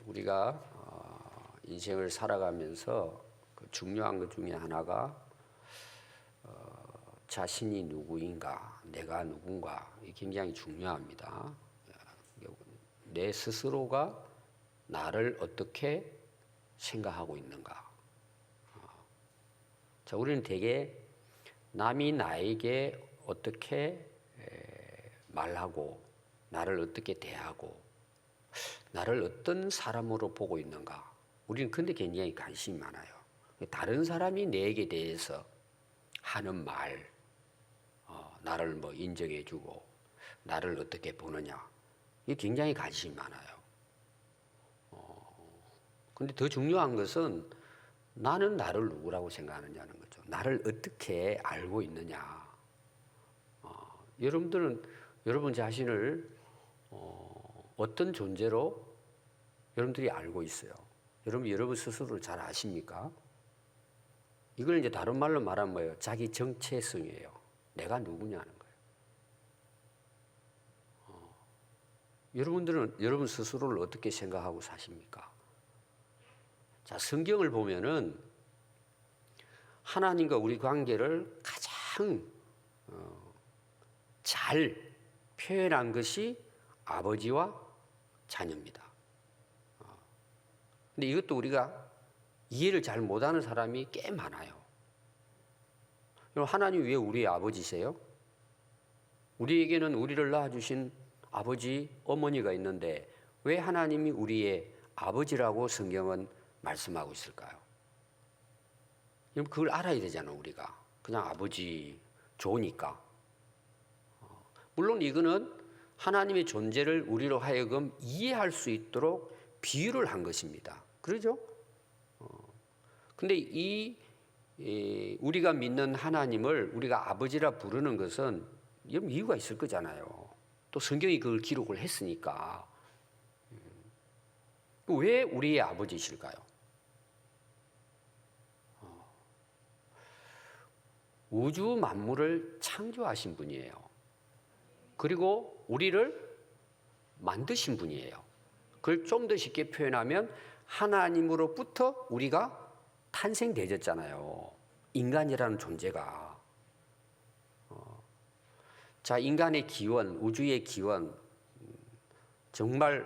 우리가 인생을 살아가면서 그 중요한 것 중에 하나가 자신이 누구인가, 내가 누군가, 이게 굉장히 중요합니다. 내 스스로가 나를 어떻게 생각하고 있는가. 자, 우리는 대개 남이 나에게 어떻게 말하고, 나를 어떻게 대하고, 나를 어떤 사람으로 보고 있는가. 우리는 근데 굉장히 관심이 많아요. 다른 사람이 내게 대해서 하는 말, 나를 뭐 인정해주고, 나를 어떻게 보느냐. 이게 굉장히 관심이 많아요. 근데 더 중요한 것은 나는 나를 누구라고 생각하느냐는 거죠. 나를 어떻게 알고 있느냐. 여러분들은 여러분 자신을 어떤 존재로 여러분들이 알고 있어요. 여러분 스스로를 잘 아십니까? 이걸 이제 다른 말로 말하면 뭐예요? 자기 정체성이에요. 내가 누구냐는 거예요. 여러분들은 여러분 스스로를 어떻게 생각하고 사십니까? 자, 성경을 보면은 하나님과 우리 관계를 가장 잘 표현한 것이 아버지와 자녀입니다. 근데 이것도 우리가 이해를 잘 못하는 사람이 꽤 많아요. 하나님 왜 우리의 아버지세요? 우리에게는 우리를 낳아주신 아버지, 어머니가 있는데 왜 하나님이 우리의 아버지라고 성경은 말씀하고 있을까요? 그걸 알아야 되잖아, 우리가. 그냥 아버지 좋으니까. 물론 이거는 하나님의 존재를 우리로 하여금 이해할 수 있도록 비유를 한 것입니다. 그러죠? 근데 우리가 믿는 하나님을 우리가 아버지라 부르는 것은 이유가 있을 거잖아요. 또 성경이 그걸 기록을 했으니까. 왜 우리의 아버지실까요? 우주 만물을 창조하신 분이에요. 그리고 우리를 만드신 분이에요. 그걸 좀 더 쉽게 표현하면 하나님으로부터 우리가 탄생되었잖아요. 인간이라는 존재가. 자, 인간의 기원, 우주의 기원, 정말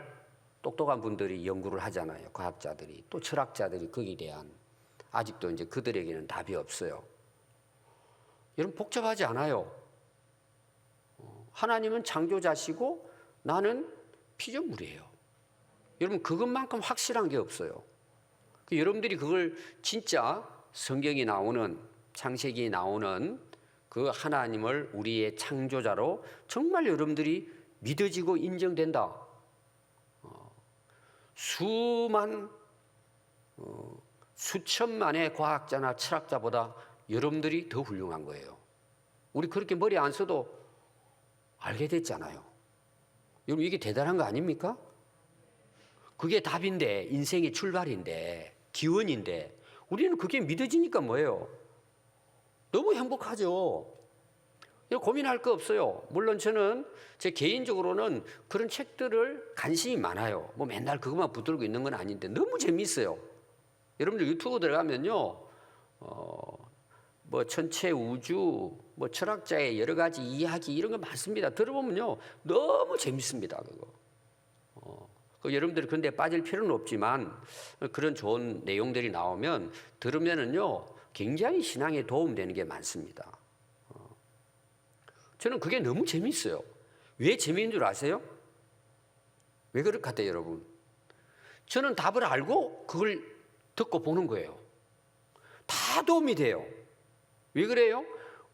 똑똑한 분들이 연구를 하잖아요. 과학자들이. 또 철학자들이 거기에 대한 아직도 이제 그들에게는 답이 없어요. 여러분 복잡하지 않아요. 하나님은 창조자시고 나는 피조물이에요. 여러분 그것만큼 확실한 게 없어요. 여러분들이 그걸 진짜 성경이 나오는 창세기에 나오는 그 하나님을 우리의 창조자로 정말 여러분들이 믿어지고 인정된다. 수천만의 과학자나 철학자보다 여러분들이 더 훌륭한 거예요. 우리 그렇게 머리 안 써도 알게 됐잖아요. 여러분 이게 대단한 거 아닙니까? 그게 답인데, 인생의 출발인데, 기원인데 우리는 그게 믿어지니까 뭐예요? 너무 행복하죠. 고민할 거 없어요. 물론 저는 제 개인적으로는 그런 책들을 관심이 많아요. 뭐 맨날 그것만 붙들고 있는 건 아닌데 너무 재미있어요. 여러분들 유튜브 들어가면요, 뭐 천체 우주, 뭐 철학자의 여러 가지 이야기 이런 거 많습니다. 들어보면요 너무 재밌습니다. 여러분들이 그런데 빠질 필요는 없지만 그런 좋은 내용들이 나오면 들으면은요 굉장히 신앙에 도움되는 게 많습니다. 저는 그게 너무 재밌어요. 왜 재미있는 줄 아세요? 왜 그럴 것 같아요, 여러분? 저는 답을 알고 그걸 듣고 보는 거예요. 다 도움이 돼요. 왜 그래요?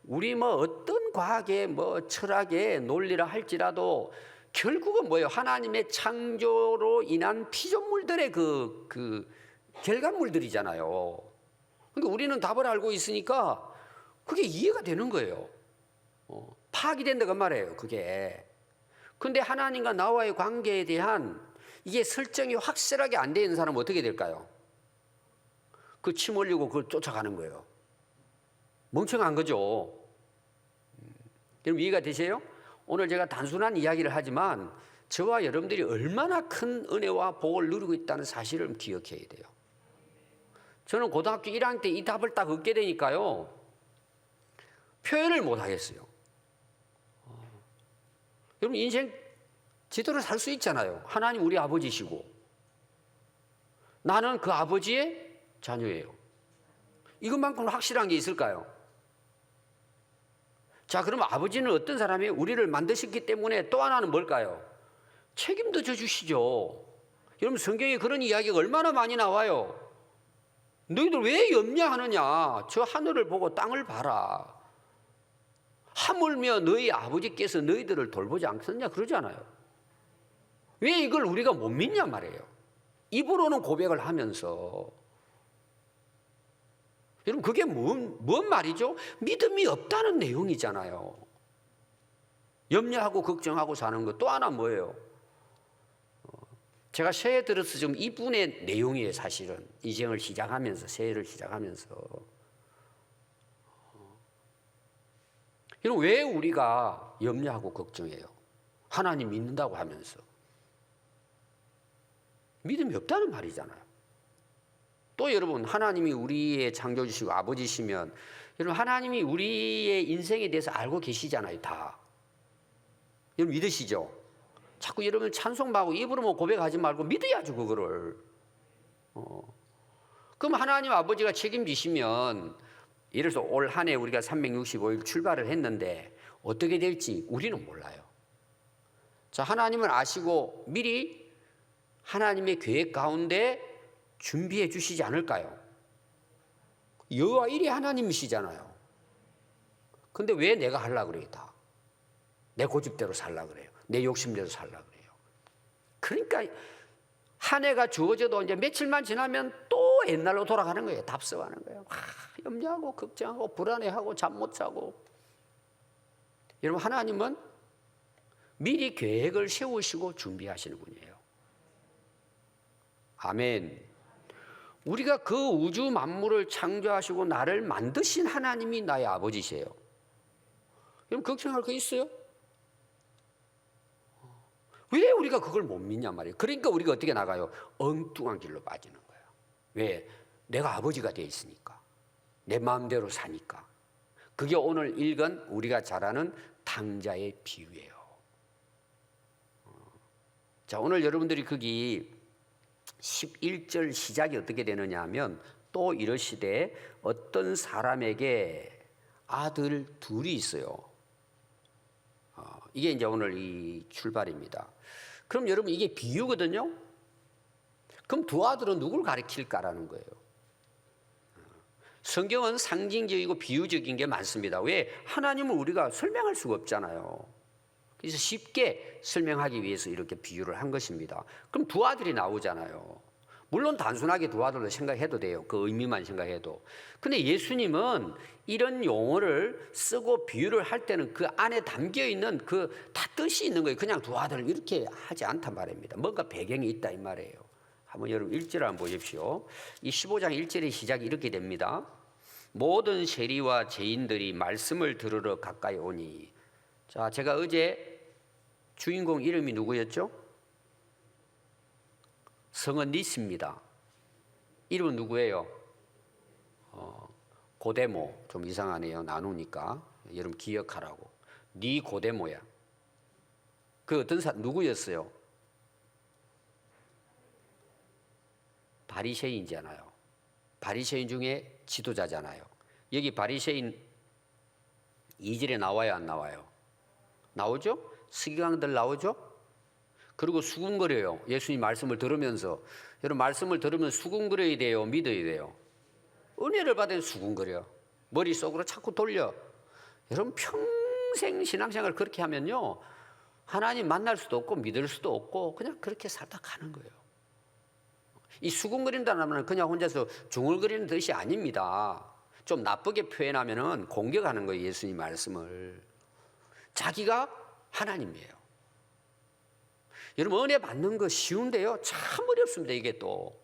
우리 뭐 어떤 과학의 뭐 철학의 논리라 할지라도 결국은 뭐예요? 하나님의 창조로 인한 피조물들의 그 결과물들이잖아요. 그러니까 우리는 답을 알고 있으니까 그게 이해가 되는 거예요. 파악이 된다고 말이에요, 그게. 근데 하나님과 나와의 관계에 대한 이게 설정이 확실하게 안 되는 사람은 어떻게 될까요? 그 침 흘리고 그걸 쫓아가는 거예요. 멍청한 거죠. 여러분 이해가 되세요? 오늘 제가 단순한 이야기를 하지만 저와 여러분들이 얼마나 큰 은혜와 복을 누리고 있다는 사실을 기억해야 돼요. 저는 고등학교 1학년 때 이 답을 딱 얻게 되니까요, 표현을 못 하겠어요. 여러분, 인생 제대로 살 수 있잖아요. 하나님 우리 아버지시고 나는 그 아버지의 자녀예요. 이것만큼 확실한 게 있을까요? 자, 그러면 아버지는 어떤 사람이에요? 우리를 만드셨기 때문에 또 하나는 뭘까요? 책임도 져주시죠. 여러분, 성경에 그런 이야기가 얼마나 많이 나와요. 너희들 왜 염려하느냐? 저 하늘을 보고 땅을 봐라. 하물며 너희 아버지께서 너희들을 돌보지 않겠느냐 그러잖아요. 왜 이걸 우리가 못 믿냐 말이에요. 입으로는 고백을 하면서. 여러분, 그게 뭔 말이죠? 믿음이 없다는 내용이잖아요. 염려하고 걱정하고 사는 것. 또 하나 뭐예요? 제가 새해 들어서 좀 이분의 내용이에요. 사실은 인생을 시작하면서, 새해를 시작하면서. 여러분, 왜 우리가 염려하고 걱정해요? 하나님 믿는다고 하면서. 믿음이 없다는 말이잖아요. 또 여러분, 하나님이 우리의 창조주시고 아버지시면, 여러분, 하나님이 우리의 인생에 대해서 알고 계시잖아요. 다. 여러분, 믿으시죠? 자꾸 여러분 찬송하고 입으로 뭐 고백하지 말고 믿어야죠, 그거를. 그럼 하나님 아버지가 책임지시면, 예를 들어서 올 한 해 우리가 365일 출발을 했는데 어떻게 될지 우리는 몰라요. 자, 하나님을 아시고 미리 하나님의 계획 가운데 준비해 주시지 않을까요? 여호와 일이 하나님이시잖아요. 근데 왜 내가 하려고 그래요? 다. 내 고집대로 살려고 그래요. 내 욕심대로 살려고 그래요. 그러니까 한 해가 주어져도 이제 며칠만 지나면 또 옛날로 돌아가는 거예요. 답습하는 거예요. 염려하고 걱정하고 불안해하고 잠 못 자고. 여러분, 하나님은 미리 계획을 세우시고 준비하시는 분이에요. 아멘. 우리가 그 우주 만물을 창조하시고 나를 만드신 하나님이 나의 아버지세요. 여러분, 걱정할 거 있어요? 왜 우리가 그걸 못 믿냐 말이에요. 그러니까 우리가 어떻게 나가요? 엉뚱한 길로 빠지는 거예요. 왜? 내가 아버지가 돼 있으니까. 내 마음대로 사니까. 그게 오늘 읽은 우리가 잘 아는 당자의 비유예요. 자, 오늘 여러분들이 거기 11절 시작이 어떻게 되느냐 하면, 또 이러시되 어떤 사람에게 아들 둘이 있어요. 이게 이제 오늘 이 출발입니다. 그럼 여러분, 이게 비유거든요. 그럼 두 아들은 누굴 가리킬까라는 거예요. 성경은 상징적이고 비유적인 게 많습니다. 왜? 하나님을 우리가 설명할 수가 없잖아요. 그래서 쉽게 설명하기 위해서 이렇게 비유를 한 것입니다. 그럼 두 아들이 나오잖아요. 물론 단순하게 두 아들로 생각해도 돼요. 그 의미만 생각해도. 근데 예수님은 이런 용어를 쓰고 비유를 할 때는 그 안에 담겨있는 그 다 뜻이 있는 거예요. 그냥 두 아들을 이렇게 하지 않단 말입니다. 뭔가 배경이 있다 이 말이에요. 한번 여러분 1절 한번 보십시오. 이 15장 1절의 시작이 이렇게 됩니다. 모든 세리와 죄인들이 말씀을 들으러 가까이 오니. 자, 제가 어제 주인공 이름이 누구였죠? 성은 니스입니다. 이름은 누구예요? 고데모. 좀 이상하네요. 나누니까. 여러분 기억하라고. 니고데모야. 그 어떤 사람 누구였어요? 바리새인이잖아요. 바리새인 중에 지도자잖아요. 여기 바리새인 2절에 나와요, 안 나와요? 나오죠? 서기관들 나오죠? 그리고 수군거려요. 예수님 말씀을 들으면서. 여러분, 말씀을 들으면 수군거려야 돼요? 믿어야 돼요? 은혜를 받은 수군거려. 머릿속으로 자꾸 돌려. 여러분, 평생 신앙생활 그렇게 하면요, 하나님 만날 수도 없고 믿을 수도 없고 그냥 그렇게 살다 가는 거예요. 이 수군거린다는 말은 그냥 혼자서 중얼거리는 뜻이 아닙니다. 좀 나쁘게 표현하면은 공격하는 거예요. 예수님 말씀을. 자기가 하나님이에요. 여러분, 은혜 받는 거 쉬운데요, 참 어렵습니다. 이게 또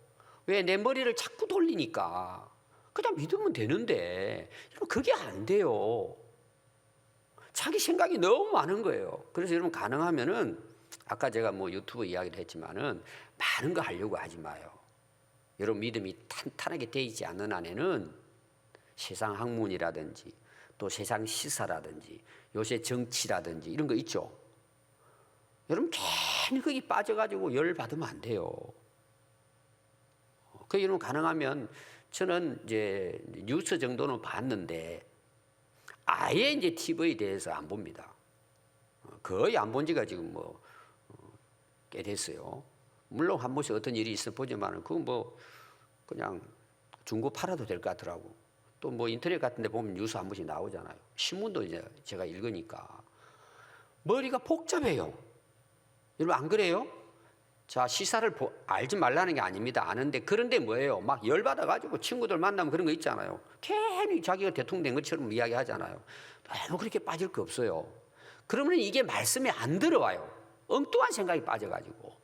왜? 내 머리를 자꾸 돌리니까. 그냥 믿으면 되는데 여러분, 그게 안 돼요. 자기 생각이 너무 많은 거예요. 그래서 여러분, 가능하면은 아까 제가 뭐 유튜브 이야기를 했지만은 많은 거 하려고 하지 마요. 여러분 믿음이 탄탄하게 돼 있지 않는 한에는 세상 학문이라든지 또 세상 시사라든지 요새 정치라든지 이런 거 있죠. 여러분 괜히 거기 빠져가지고 열 받으면 안 돼요. 그 여러분 가능하면 저는 이제 뉴스 정도는 봤는데 아예 이제 TV에 대해서 안 봅니다. 거의 안 본 지가 지금 뭐 꽤 됐어요. 물론 한 번씩 어떤 일이 있어 보지만은 그건 뭐 그냥 중고 팔아도 될 것 같더라고. 또 뭐 인터넷 같은 데 보면 뉴스 한 번씩 나오잖아요. 신문도 이제 제가 읽으니까 머리가 복잡해요. 여러분 안 그래요? 자, 시사를 알지 말라는 게 아닙니다. 아는데 그런데 뭐예요? 막 열받아가지고 친구들 만나면 그런 거 있잖아요. 괜히 자기가 대통령 된 것처럼 이야기하잖아요. 너무 그렇게 빠질 거 없어요. 그러면 이게 말씀에 안 들어와요. 엉뚱한 생각이 빠져가지고.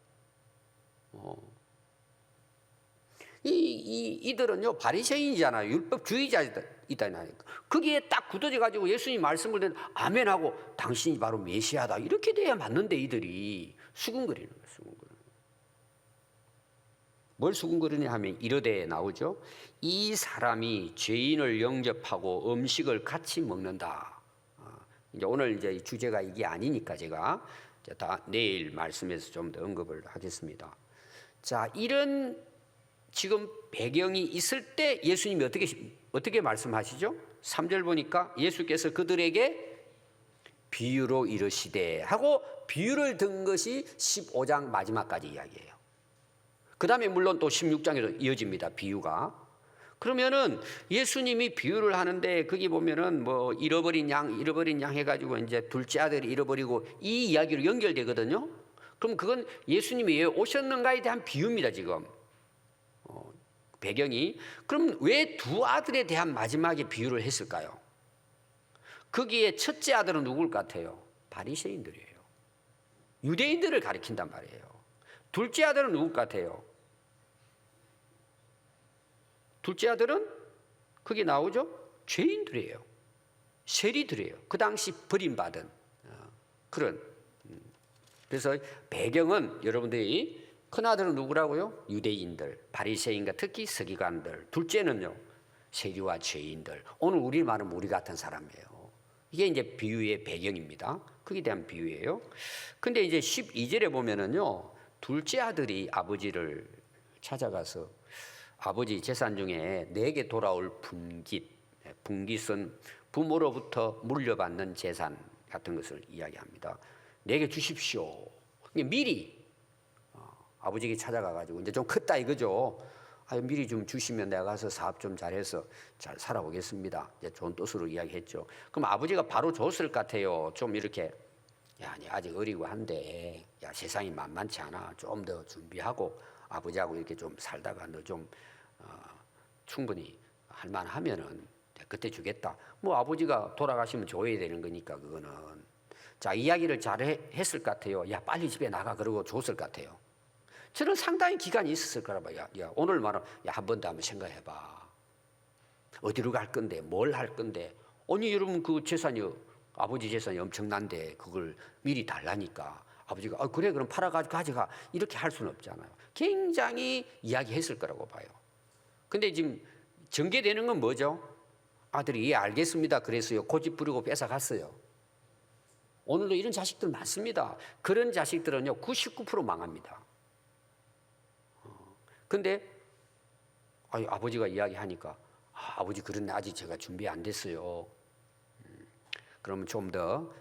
이들은요 바리새인이잖아요. 율법주의자이다니까. 거기에 딱 굳어져가지고 예수님 말씀을 듣는 아멘하고 당신이 바로 메시아다 이렇게 돼야 맞는데 이들이 수군거리는 거예요. 수군거리는. 뭘 수군거리냐 하면 이러되 나오죠. 이 사람이 죄인을 영접하고 음식을 같이 먹는다. 이제 오늘 이제 주제가 이게 아니니까 제가 다 내일 말씀에서 좀 더 언급을 하겠습니다. 자, 이런 지금 배경이 있을 때 예수님이 어떻게 말씀하시죠? 3절 보니까 예수께서 그들에게 비유로 이르시되 하고 비유를 든 것이 15장 마지막까지 이야기해요. 그 다음에 물론 또 16장에도 이어집니다. 비유가. 그러면은 예수님이 비유를 하는데 거기 보면은 뭐 잃어버린 양 해가지고 이제 둘째 아들이 잃어버리고 이 이야기로 연결되거든요. 그럼 그건 예수님이 왜 오셨는가에 대한 비유입니다, 지금. 배경이. 그럼 왜 두 아들에 대한 마지막에 비유를 했을까요? 거기에 첫째 아들은 누굴 같아요? 바리새인들이에요. 유대인들을 가리킨단 말이에요. 둘째 아들은 누굴 같아요? 둘째 아들은 거기 나오죠? 죄인들이에요. 세리들이에요. 그 당시 버림받은 그런. 그래서 배경은 여러분들이 큰아들은 누구라고요? 유대인들, 바리새인과 특히 서기관들. 둘째는요, 세리와 죄인들. 오늘 우리 말은 우리 같은 사람이에요. 이게 이제 비유의 배경입니다. 거기에 대한 비유예요. 근데 이제 12절에 보면은요, 둘째 아들이 아버지를 찾아가서 아버지 재산 중에 내게 돌아올 분깃은 부모로부터 물려받는 재산 같은 것을 이야기합니다. 내게 주십시오. 미리 아버지에게 찾아가가지고 이제 좀 컸다 이거죠. 미리 좀 주시면 내가 가서 사업 좀 잘해서 잘 살아오겠습니다. 이제 좋은 뜻으로 이야기했죠. 그럼 아버지가 바로 줬을 것 같아요. 좀 이렇게 야, 네 아직 어리고 한데 야 세상이 만만치 않아. 좀 더 준비하고 아버지하고 이렇게 좀 살다가 너 좀 충분히 할만하면은 그때 주겠다. 뭐 아버지가 돌아가시면 줘야 되는 거니까 그거는. 자, 이야기를 잘 했을 것 같아요. 야 빨리 집에 나가 그러고 줬을 것 같아요. 저는 상당히 기간이 있었을 거라 봐요. 야 오늘 말은 야 한 번 더 한번 생각해봐. 어디로 갈 건데 뭘 할 건데. 아니 여러분 그 재산이 아버지 재산이 엄청난데 그걸 미리 달라니까 아버지가 그래 그럼 팔아가지고 가져가 이렇게 할 수는 없잖아요. 굉장히 이야기했을 거라고 봐요. 근데 지금 전개되는 건 뭐죠? 아들이 예 알겠습니다. 그래서요 고집 부리고 뺏어갔어요. 오늘도 이런 자식들 많습니다. 그런 자식들은요 99% 망합니다. 근데 아버지가 이야기하니까 아버지 그런데 아직 제가 준비 안 됐어요. 그러면 좀 더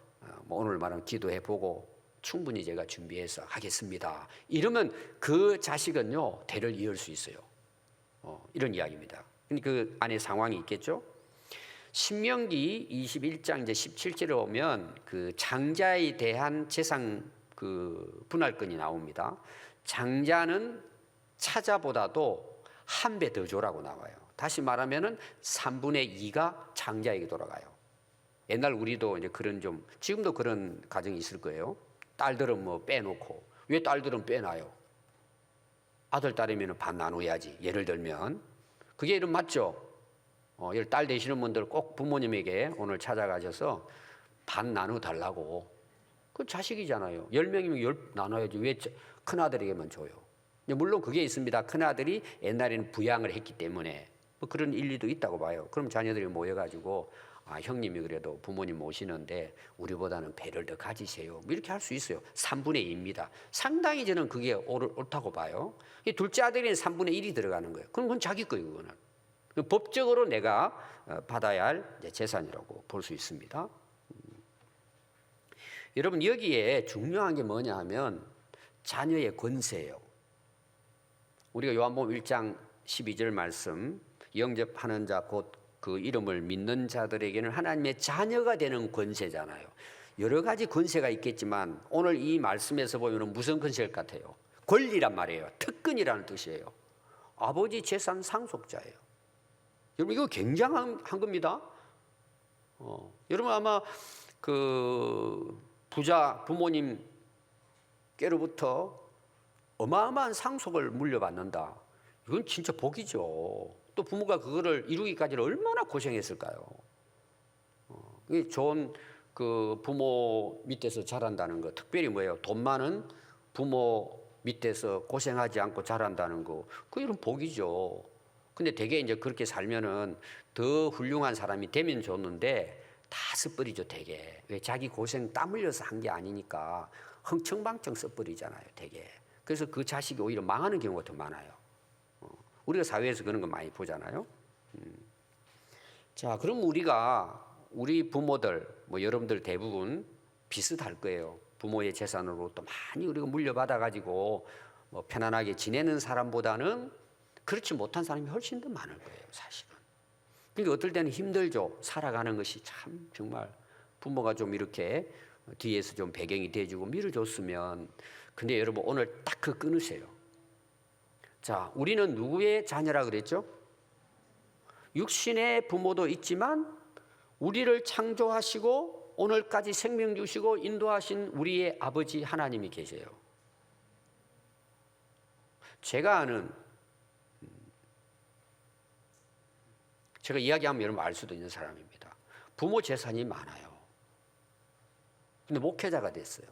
오늘 말은 기도해보고 충분히 제가 준비해서 하겠습니다. 이러면 그 자식은요 대를 이을 수 있어요. 이런 이야기입니다. 그 안에 상황이 있겠죠. 신명기 21장 이제 17절에 오면 그 장자에 대한 재산 그 분할권이 나옵니다. 장자는 차자보다도 한 배 더 줘라고 나와요. 다시 말하면은 3분의 2가 장자에게 돌아가요. 옛날 우리도 이제 그런 좀 지금도 그런 가정이 있을 거예요. 딸들은 뭐 빼놓고 왜 딸들은 빼놔요? 아들 딸이면 반 나눠야지. 예를 들면 그게 이름 맞죠? 딸 되시는 분들 꼭 부모님에게 오늘 찾아가셔서 반 나눠 달라고 그 자식이잖아요. 10명이면 10 나눠야지. 왜 큰아들에게만 줘요? 물론 그게 있습니다. 큰아들이 옛날에는 부양을 했기 때문에 뭐 그런 일리도 있다고 봐요. 그럼 자녀들이 모여가지고 형님이 그래도 부모님 모시는데 우리보다는 배를 더 가지세요. 뭐 이렇게 할 수 있어요. 3분의 2입니다. 상당히 저는 그게 옳다고 봐요. 둘째 아들에는 3분의 1이 들어가는 거예요. 그럼 그건 자기 거예요. 그거는. 법적으로 내가 받아야 할 재산이라고 볼 수 있습니다. 여러분 여기에 중요한 게 뭐냐 하면 자녀의 권세예요. 우리가 요한복음 1장 12절 말씀 영접하는 자 곧 그 이름을 믿는 자들에게는 하나님의 자녀가 되는 권세잖아요. 여러 가지 권세가 있겠지만 오늘 이 말씀에서 보면 무슨 권세일 것 같아요? 권리란 말이에요. 특권이라는 뜻이에요. 아버지 재산 상속자예요. 여러분 이거 굉장한 겁니다. 여러분 아마 그 부자 부모님께로부터 어마어마한 상속을 물려받는다. 이건 진짜 복이죠. 또 부모가 그거를 이루기까지는 얼마나 고생했을까요? 좋은 그 부모 밑에서 자란다는 거, 특별히 뭐예요? 돈 많은 부모 밑에서 고생하지 않고 자란다는 거, 그 이런 복이죠. 근데 대개 이제 그렇게 살면은 더 훌륭한 사람이 되면 좋는데 다 써버리죠, 대개. 왜 자기 고생 땀 흘려서 한 게 아니니까 흥청망청 써버리잖아요, 대개. 그래서 그 자식이 오히려 망하는 경우가 더 많아요. 우리가 사회에서 그런 거 많이 보잖아요. 자, 그럼 우리 부모들, 뭐 여러분들 대부분 비슷할 거예요. 부모의 재산으로 또 많이 우리가 물려받아가지고 뭐 편안하게 지내는 사람보다는 그렇지 못한 사람이 훨씬 더 많을 거예요, 사실은. 그러니까 어떨 때는 힘들죠. 살아가는 것이 참 정말 부모가 좀 이렇게 뒤에서 좀 배경이 돼주고 밀어줬으면. 근데 여러분 오늘 딱 그 끊으세요. 자, 우리는 누구의 자녀라 그랬죠? 육신의 부모도 있지만 우리를 창조하시고 오늘까지 생명 주시고 인도하신 우리의 아버지 하나님이 계세요. 제가 이야기하면 여러분 알 수도 있는 사람입니다. 부모 재산이 많아요. 근데 목회자가 됐어요.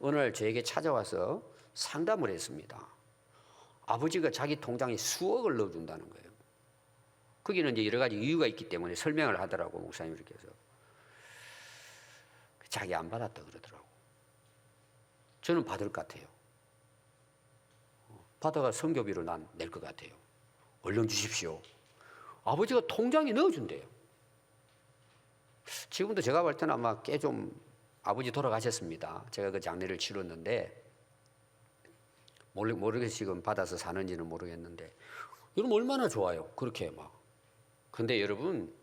오늘 저에게 찾아와서 상담을 했습니다. 아버지가 자기 통장에 수억을 넣어준다는 거예요. 거기는 이제 여러 가지 이유가 있기 때문에 설명을 하더라고, 목사님께서. 자기 안 받았다 그러더라고. 저는 받을 것 같아요. 받아가 선교비로 난 낼 것 같아요. 얼른 주십시오. 아버지가 통장에 넣어준대요. 지금도 제가 볼 때는 아마 꽤 좀 아버지 돌아가셨습니다. 제가 그 장례를 치렀는데 모르겠어요. 지금 받아서 사는지는 모르겠는데 여러분 얼마나 좋아요. 그렇게 막. 근데 여러분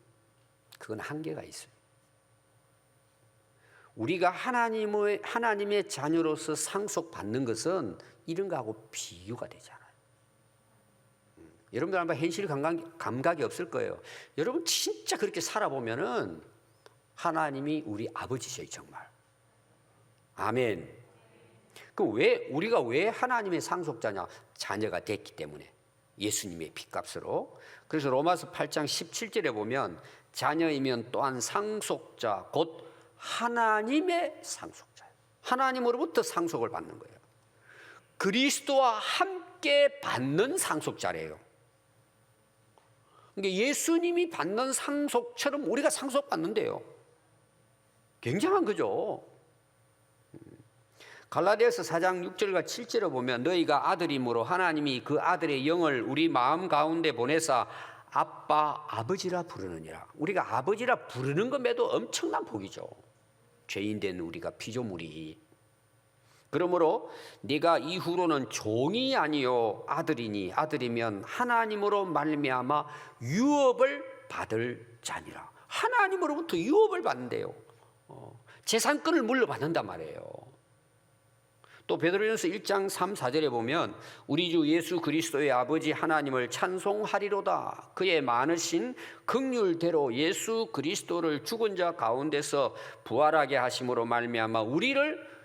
그건 한계가 있어요. 우리가 하나님의 자녀로서 상속받는 것은 이런 거하고 비교가 되잖아요. 여러분들 아마 현실 감각이 없을 거예요. 여러분 진짜 그렇게 살아보면은 하나님이 우리 아버지셔요, 정말. 아멘. 우리가 왜 하나님의 상속자냐? 자녀가 됐기 때문에. 예수님의 피값으로. 그래서 로마서 8장 17절에 보면 자녀이면 또한 상속자, 곧 하나님의 상속자예요. 하나님으로부터 상속을 받는 거예요. 그리스도와 함께 받는 상속자래요. 그러니까 예수님이 받는 상속처럼 우리가 상속받는데요. 굉장한 거죠. 갈라디아서 4장 6절과 7절에 보면 너희가 아들이므로 하나님이 그 아들의 영을 우리 마음 가운데 보내사 아빠 아버지라 부르느니라. 우리가 아버지라 부르는 것에도 엄청난 복이죠. 죄인된 우리가 피조물이. 그러므로 네가 이후로는 종이 아니요 아들이니 아들이면 하나님으로 말미암아 유업을 받을 자니라. 하나님으로부터 유업을 받는데요. 재산권을 물려받는단 말이에요. 또 베드로전서 1장 3, 4절에 보면 우리 주 예수 그리스도의 아버지 하나님을 찬송하리로다. 그의 많으신 긍휼대로 예수 그리스도를 죽은 자 가운데서 부활하게 하심으로 말미암아 우리를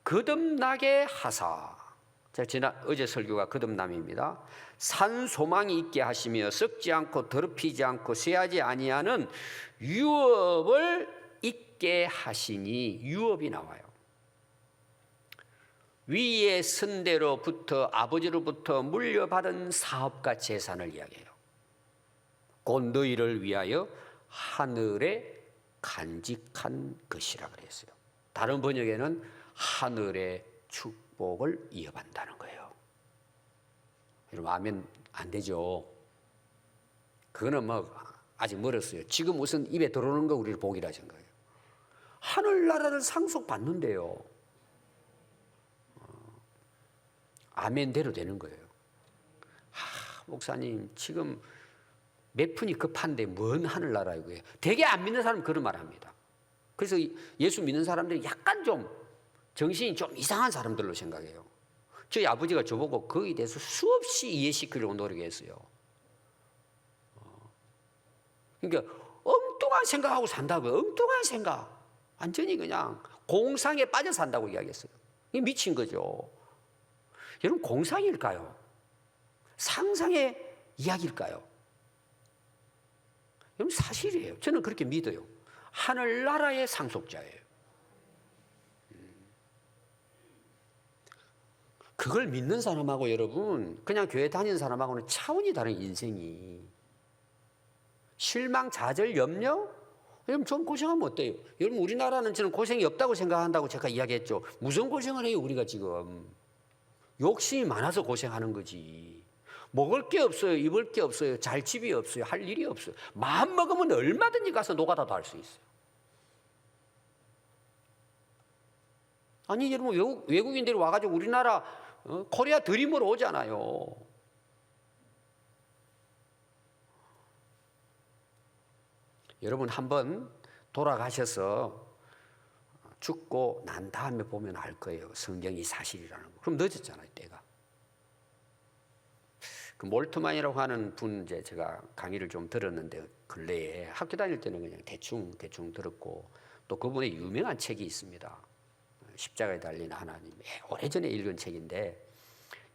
거듭나게 하사. 어제 설교가 거듭남입니다. 산 소망이 있게 하시며 썩지 않고 더럽히지 않고 쇠하지 아니하는 유업을 있게 하시니. 유업이 나와요. 위의 선대로부터 아버지로부터 물려받은 사업과 재산을 이야기해요. 곧 너희를 위하여 하늘에 간직한 것이라 그랬어요. 다른 번역에는 하늘의 축복을 이어받는다는 거예요. 여러분 아멘 안 되죠. 그거는 뭐 아직 멀었어요. 지금 우선 입에 들어오는 거 우리를 복이라 생각해요. 하늘나라를 상속받는데요. 아멘대로 되는 거예요. 목사님 지금 몇 푼이 급한데 뭔 하늘나라 이거예요. 되게 안 믿는 사람은 그런 말 합니다. 그래서 예수 믿는 사람들이 약간 좀 정신이 좀 이상한 사람들로 생각해요. 저희 아버지가 저보고 거기에 대해서 수없이 이해시키려고 노력했어요. 그러니까 엉뚱한 생각하고 산다고요. 엉뚱한 생각. 완전히 그냥 공상에 빠져 산다고 이야기했어요. 이게 미친 거죠. 여러분 공상일까요? 상상의 이야기일까요? 여러분 사실이에요. 저는 그렇게 믿어요. 하늘나라의 상속자예요. 그걸 믿는 사람하고 여러분 그냥 교회 다니는 사람하고는 차원이 다른 인생이. 실망, 좌절, 염려? 여러분 좀 고생하면 어때요? 여러분 우리나라는 저는 고생이 없다고 생각한다고 제가 이야기했죠. 무슨 고생을 해요 우리가 지금. 욕심이 많아서 고생하는 거지. 먹을 게 없어요. 입을 게 없어요. 잘 집이 없어요. 할 일이 없어요. 마음 먹으면 얼마든지 가서 노가다도 할 수 있어요. 아니 여러분 외국인들이 와가지고 우리나라 코리아 드림으로 오잖아요. 여러분 한번 돌아가셔서 죽고 난 다음에 보면 알 거예요. 성경이 사실이라는 거. 그럼 늦었잖아요, 때가. 그 몰트만이라고 하는 분 이제 제가 강의를 좀 들었는데 근래에 학교 다닐 때는 그냥 대충 들었고 또 그분의 유명한 책이 있습니다. 십자가에 달린 하나님. 오래전에 읽은 책인데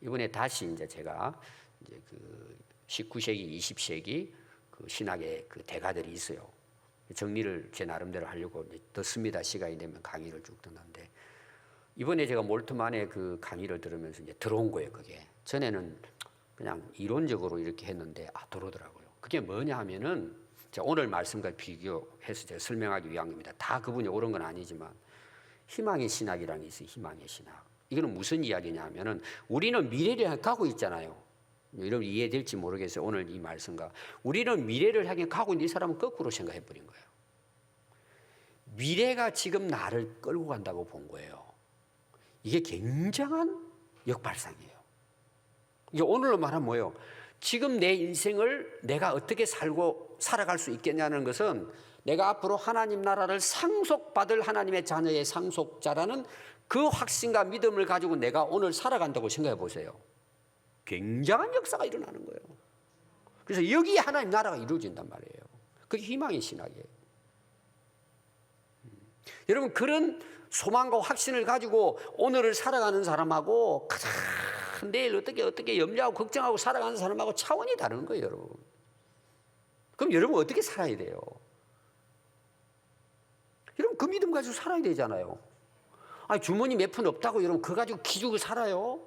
이번에 다시 이제 제가 이제 그 19세기, 20세기 그 신학의 그 대가들이 있어요. 정리를 제 나름대로 하려고 듣습니다. 시간이 되면 강의를 쭉 듣는데 이번에 제가 몰트만의 그 강의를 들으면서 이제 들어온 거예요. 그게 전에는 그냥 이론적으로 이렇게 했는데 들어오더라고요. 그게 뭐냐 하면은 제가 오늘 말씀과 비교해서 제가 설명하기 위한 겁니다. 다 그분이 옳은 건 아니지만 희망의 신학이라는 게 있어요. 희망의 신학. 이거는 무슨 이야기냐 하면은 우리는 미래를 향해 가고 있잖아요. 여러분 이해될지 모르겠어요. 오늘 이 말씀과 우리는 미래를 향해 가고 있는 이 사람은 거꾸로 생각해 버린 거예요. 미래가 지금 나를 끌고 간다고 본 거예요. 이게 굉장한 역발상이에요. 이게 오늘로 말하면 뭐예요? 지금 내 인생을 내가 어떻게 살아갈 수 있겠냐는 것은 내가 앞으로 하나님 나라를 상속받을 하나님의 자녀의 상속자라는 그 확신과 믿음을 가지고 내가 오늘 살아간다고 생각해 보세요. 굉장한 역사가 일어나는 거예요. 그래서 여기에 하나님 나라가 이루어진단 말이에요. 그게 희망의 신학이에요. 여러분 그런 소망과 확신을 가지고 오늘을 살아가는 사람하고 가장 내일 어떻게 염려하고 걱정하고 살아가는 사람하고 차원이 다른 거예요, 여러분. 그럼 여러분 어떻게 살아야 돼요? 여러분 그 믿음 가지고 살아야 되잖아요. 아니 주머니 몇 푼 없다고 여러분 그거 가지고 기죽고 살아요?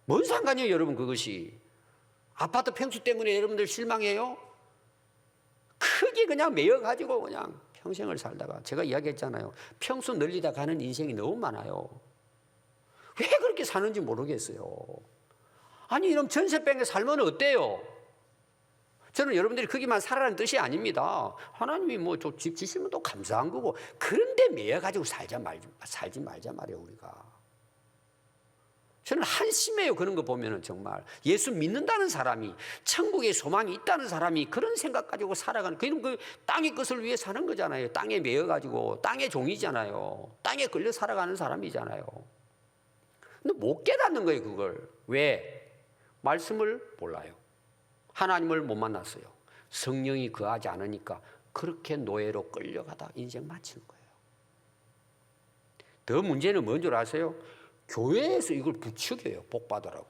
뭔 상관이에요, 여러분 그것이. 아파트 평수 때문에 여러분들 실망해요? 크게 그냥 매여가지고 그냥 평생을 살다가 제가 이야기했잖아요. 평수 늘리다 가는 인생이 너무 많아요. 왜 그렇게 사는지 모르겠어요. 아니 이런 전세병에 살면 어때요? 저는 여러분들이 거기만 살아라는 뜻이 아닙니다. 하나님이 뭐 집 주시면 또 감사한 거고 그런데 매여가지고 살지 말자 말이에요 우리가. 저는 한심해요. 그런 거 보면은 정말 예수 믿는다는 사람이 천국에 소망이 있다는 사람이 그런 생각 가지고 살아가는 그 땅의 것을 위해 사는 거잖아요. 땅에 매여가지고 땅의 종이잖아요. 땅에 걸려 살아가는 사람이잖아요. 근데 못 깨닫는 거예요 그걸. 왜? 말씀을 몰라요. 하나님을 못 만났어요. 성령이 거하지 않으니까 그렇게 노예로 끌려가다 인생 마치는 거예요. 더 문제는 뭔 줄 아세요? 교회에서 이걸 부추겨요. 복 받으라고.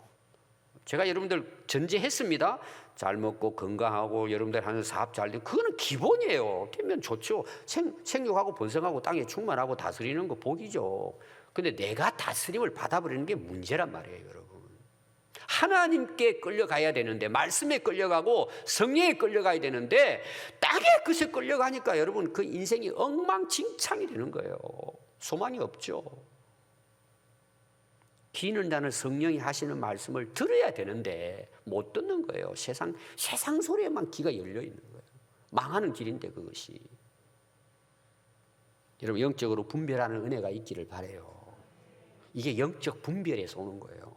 제가 여러분들 전제했습니다. 잘 먹고 건강하고 여러분들 하는 사업 잘 되고 그거는 기본이에요. 되면 좋죠. 생육하고 번성하고 땅에 충만하고 다스리는 거 복이죠. 근데 내가 다스림을 받아버리는 게 문제란 말이에요, 여러분. 하나님께 끌려가야 되는데, 말씀에 끌려가고 성령에 끌려가야 되는데 땅의 것에 끌려가니까 여러분 그 인생이 엉망진창이 되는 거예요. 소망이 없죠. 기는 자는 성령이 하시는 말씀을 들어야 되는데 못 듣는 거예요. 세상 소리에만 귀가 열려 있는 거예요. 망하는 길인데 그것이. 여러분 영적으로 분별하는 은혜가 있기를 바라요. 이게 영적 분별에서 오는 거예요.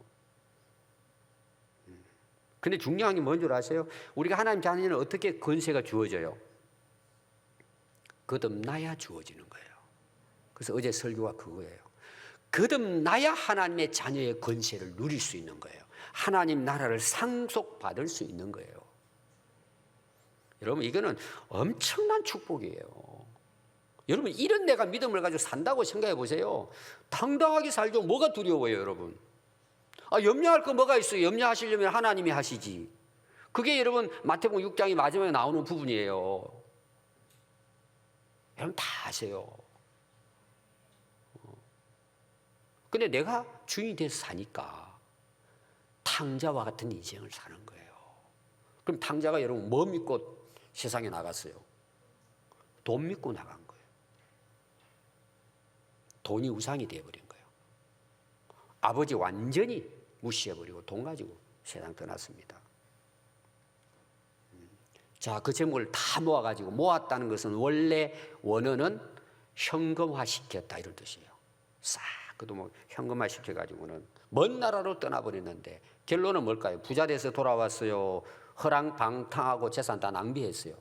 근데 중요한 게 뭔 줄 아세요? 우리가 하나님 자녀는 어떻게 권세가 주어져요? 거듭나야 주어지는 거예요. 그래서 어제 설교가 그거예요. 거듭나야 하나님의 자녀의 권세를 누릴 수 있는 거예요. 하나님 나라를 상속받을 수 있는 거예요. 여러분 이거는 엄청난 축복이에요. 여러분 이런 내가 믿음을 가지고 산다고 생각해 보세요. 당당하게 살죠. 뭐가 두려워요, 여러분? 염려할 거 뭐가 있어요? 염려하시려면 하나님이 하시지. 그게 여러분 마태복음 6장이 마지막에 나오는 부분이에요. 여러분 다 아세요. 근데 내가 주인이 돼서 사니까 탕자와 같은 인생을 사는 거예요. 그럼 탕자가 여러분 뭐 믿고 세상에 나갔어요? 돈 믿고 나간 거예요. 돈이 우상이 되어버린 거예요. 아버지 완전히 무시해버리고 돈 가지고 세상 떠났습니다. 자, 그 재물을 다 모아가지고, 모았다는 것은 원래 원어는 현금화시켰다 이런 뜻이에요. 싹 그도 뭐 현금화시켜가지고는 먼 나라로 떠나버리는데 결론은 뭘까요? 부자 돼서 돌아왔어요. 허랑방탕하고 재산 다 낭비했어요.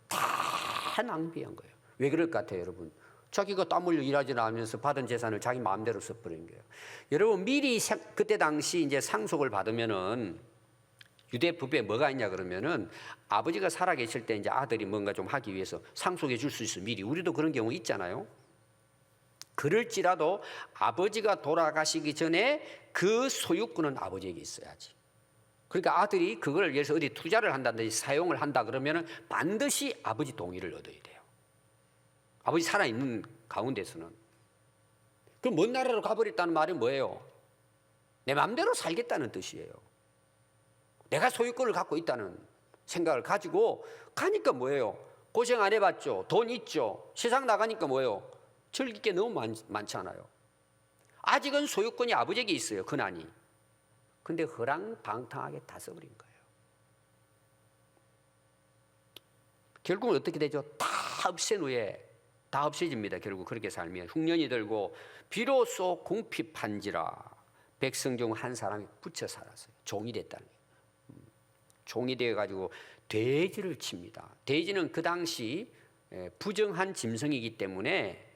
다 낭비한 거예요. 왜 그럴 것 같아요, 여러분? 자기가 땀 흘려 일하지 않으면서 받은 재산을 자기 마음대로 써버린 거예요. 여러분 미리 그때 당시 이제 상속을 받으면은 유대 법에 뭐가 있냐 그러면은 아버지가 살아계실 때 이제 아들이 뭔가 좀 하기 위해서 상속해 줄 수 있어. 미리 우리도 그런 경우 있잖아요. 그럴지라도 아버지가 돌아가시기 전에 그 소유권은 아버지에게 있어야지. 그러니까 아들이 그걸 위해서 어디 투자를 한다든지 사용을 한다 그러면은 반드시 아버지 동의를 얻어야 돼요. 아버지 살아있는 가운데서는. 그럼 먼 나라로 가버렸다는 말이 뭐예요? 내 마음대로 살겠다는 뜻이에요. 내가 소유권을 갖고 있다는 생각을 가지고 가니까 뭐예요? 고생 안 해봤죠? 돈 있죠? 세상 나가니까 뭐예요? 즐길 게 너무 많잖아요. 아직은 소유권이 아버지에게 있어요. 근한이. 근데 허랑방탕하게 다 써버린 거예요. 결국은 어떻게 되죠? 다 없앤 후에 다 없어집니다. 결국 그렇게 살면 흉년이 들고 비로소 궁핍한지라 백성 중 한 사람이 붙여 살았어요. 종이 됐다는 거예요. 종이 되어가지고 돼지를 칩니다. 돼지는 그 당시 부정한 짐승이기 때문에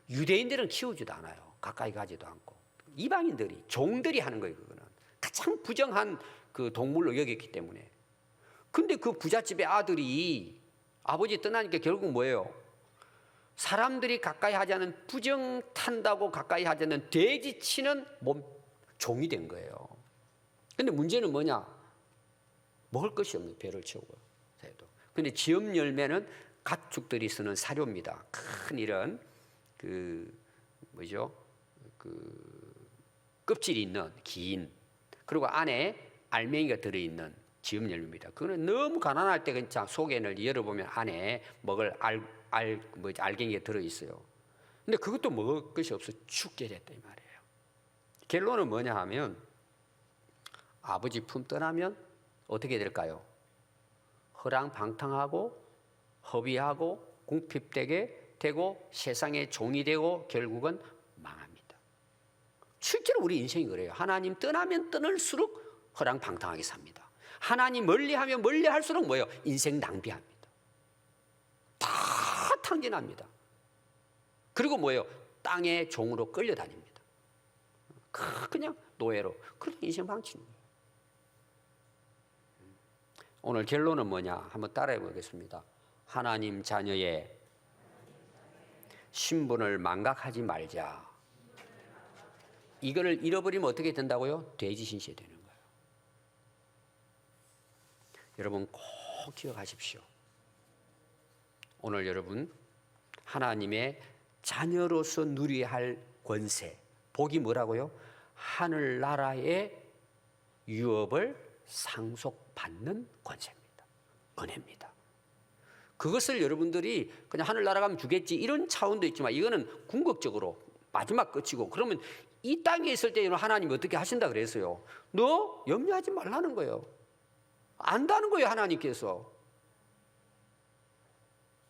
유대인들은 키우지도 않아요. 가까이 가지도 않고 이방인들이 종들이 하는 거예요. 그거는 가장 부정한 그 동물로 여겼기 때문에. 근데 그 부잣집의 아들이 아버지 떠나니까 결국 뭐예요? 사람들이 가까이 하지 않은 부정 탄다고 가까이 하지 않는 돼지 치는 종이 된 거예요. 근데 문제는 뭐냐? 먹을 것이 없는 배를 채우고. 근데 지엄 열매는 가축들이 쓰는 사료입니다. 큰 이런 껍질이 있는 긴, 그리고 안에 알맹이가 들어있는 지엄 열매입니다. 그거는 너무 가난할 때 그냥 속에는 열어보면 안에 먹을 알갱이가 들어있어요. 근데 그것도 먹을 것이 없어 죽게 됐다 이 말이에요. 결론은 뭐냐 하면 아버지 품 떠나면 어떻게 될까요? 허랑방탕하고 허비하고 궁핍되게 되고 세상의 종이 되고 결국은 망합니다. 실제로 우리 인생이 그래요. 하나님 떠나면 떠날수록 허랑방탕하게 삽니다. 하나님 멀리하면 멀리할수록 뭐예요? 인생 낭비합니다. 다 탕진합니다. 그리고 뭐예요? 땅의 종으로 끌려다닙니다. 그냥 노예로. 그래서 인생 망치는 거예요. 오늘 결론은 뭐냐? 한번 따라해 보겠습니다. 하나님 자녀의 신분을 망각하지 말자. 이거를 잃어버리면 어떻게 된다고요? 돼지신세 되는 거예요. 여러분 꼭 기억하십시오. 오늘 여러분 하나님의 자녀로서 누려야 할 권세, 복이 뭐라고요? 하늘나라의 유업을 상속받는 권세입니다. 은혜입니다. 그것을 여러분들이 그냥 하늘나라 가면 주겠지 이런 차원도 있지만 이거는 궁극적으로 마지막 끝이고, 그러면 이 땅에 있을 때는 하나님이 어떻게 하신다 그랬어요? 너 염려하지 말라는 거예요. 안다는 거예요, 하나님께서.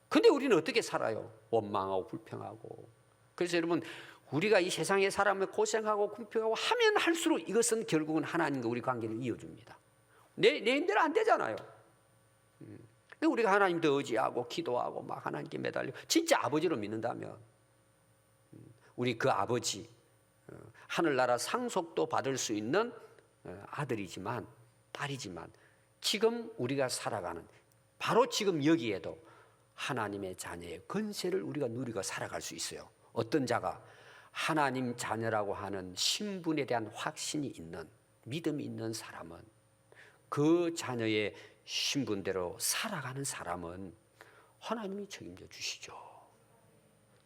근데 우리는 어떻게 살아요? 원망하고 불평하고. 그래서 여러분, 우리가 이 세상에 사람을 고생하고 불평하고 하면 할수록 이것은 결국은 하나님과 우리 관계를 이어줍니다. 내 힘대로 안 되잖아요. 우리가 하나님 더 의지하고 기도하고 막 하나님께 매달리고 진짜 아버지로 믿는다면 우리 그 아버지, 하늘나라 상속도 받을 수 있는 아들이지만 딸이지만 지금 우리가 살아가는 바로 지금 여기에도 하나님의 자녀의 권세를 우리가 누리고 살아갈 수 있어요. 어떤 자가 하나님 자녀라고 하는 신분에 대한 확신이 있는, 믿음이 있는 사람은, 그 자녀의 신분대로 살아가는 사람은 하나님이 책임져 주시죠.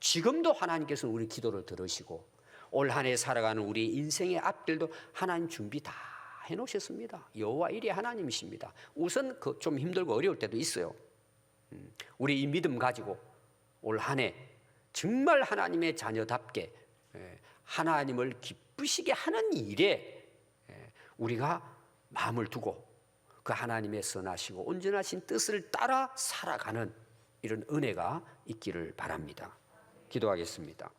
지금도 하나님께서는 우리 기도를 들으시고 올 한 해 살아가는 우리 인생의 앞길도 하나님 준비 다 해놓으셨습니다. 여호와 일이 하나님이십니다. 우선 좀 힘들고 어려울 때도 있어요. 우리 이 믿음 가지고 올 한 해 정말 하나님의 자녀답게 하나님을 기쁘시게 하는 일에 우리가 마음을 두고 그 하나님의 선하시고 온전하신 뜻을 따라 살아가는 이런 은혜가 있기를 바랍니다. 기도하겠습니다.